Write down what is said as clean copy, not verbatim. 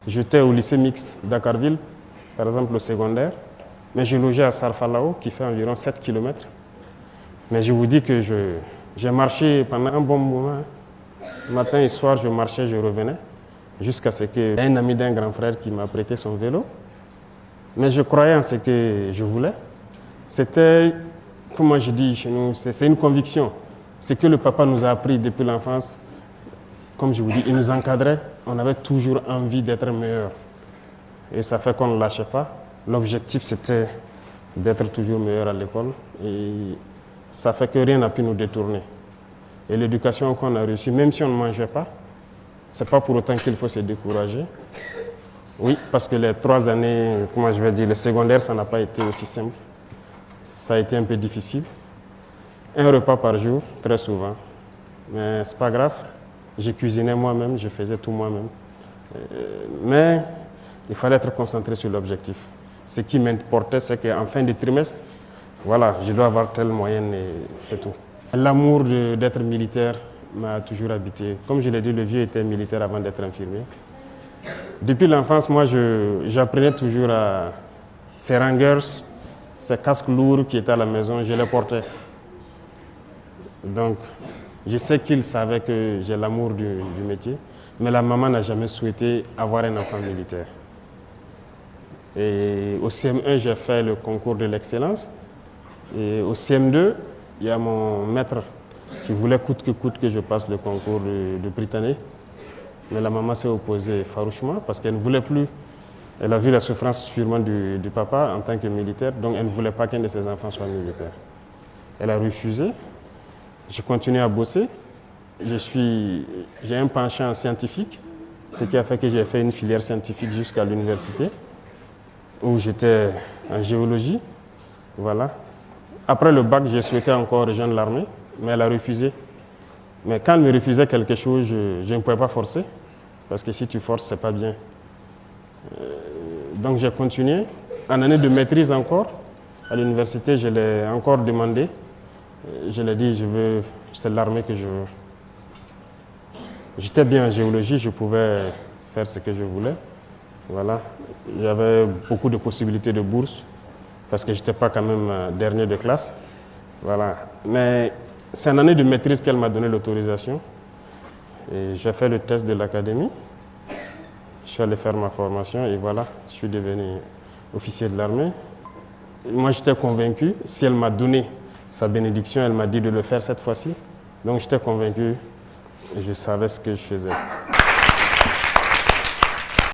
J'étais au lycée mixte Dakarville, par exemple au secondaire, mais je logeais à Sarfalao, qui fait environ 7 km. Mais je vous dis que j'ai marché pendant un bon moment. Matin et soir, je marchais, je revenais, jusqu'à ce qu'il y ait un ami d'un grand frère qui m'a prêté son vélo. Mais je croyais en ce que je voulais. C'était, comment je dis chez nous, c'est une conviction. Ce que le papa nous a appris depuis l'enfance, comme je vous dis, il nous encadrait. On avait toujours envie d'être meilleur. Et ça fait qu'on ne lâchait pas. L'objectif, c'était d'être toujours meilleur à l'école. Et ça fait que rien n'a pu nous détourner. Et l'éducation qu'on a reçue, même si on ne mangeait pas, ce n'est pas pour autant qu'il faut se décourager. Oui, parce que les 3 années, comment je vais dire, le secondaire, ça n'a pas été aussi simple. Ça a été un peu difficile. Un repas par jour, très souvent. Mais ce n'est pas grave. Je cuisinais moi-même, je faisais tout moi-même. Mais il fallait être concentré sur l'objectif. Ce qui m'importait, c'est qu'en fin de trimestre, voilà, je dois avoir telle moyenne et c'est tout. L'amour d'être militaire m'a toujours habité. Comme je l'ai dit, le vieux était militaire avant d'être infirmier. Depuis l'enfance, moi, j'apprenais toujours à ces rangers, ces casques lourds qui étaient à la maison, je les portais. Donc, je sais qu'ils savaient que j'ai l'amour du métier, mais la maman n'a jamais souhaité avoir un enfant militaire. Et au CM1, j'ai fait le concours de l'excellence. Et au CM2, il y a mon maître qui voulait coûte que je passe le concours de Britannique. Mais la maman s'est opposée farouchement parce qu'elle ne voulait plus. Elle a vu la souffrance sûrement du papa en tant que militaire, donc elle ne voulait pas qu'un de ses enfants soit militaire. Elle a refusé. J'ai continué à bosser. J'ai un penchant scientifique, ce qui a fait que j'ai fait une filière scientifique jusqu'à l'université, où j'étais en géologie. Voilà. Après le bac, j'ai souhaité encore rejoindre l'armée, mais elle a refusé. Mais quand elle me refusait quelque chose, je ne pouvais pas forcer, parce que si tu forces, ce n'est pas bien. Donc j'ai continué. En année de maîtrise encore, à l'université, je l'ai encore demandé. Je l'ai dit, c'est l'armée que je veux. J'étais bien en géologie, je pouvais faire ce que je voulais. Voilà. J'avais beaucoup de possibilités de bourse, parce que je n'étais pas quand même dernier de classe. Voilà. Mais c'est en année de maîtrise qu'elle m'a donné l'autorisation. Et j'ai fait le test de l'académie. Je suis allé faire ma formation et voilà, je suis devenu officier de l'armée. Moi, j'étais convaincu, si elle m'a donné sa bénédiction, elle m'a dit de le faire cette fois-ci. Donc, j'étais convaincu et je savais ce que je faisais.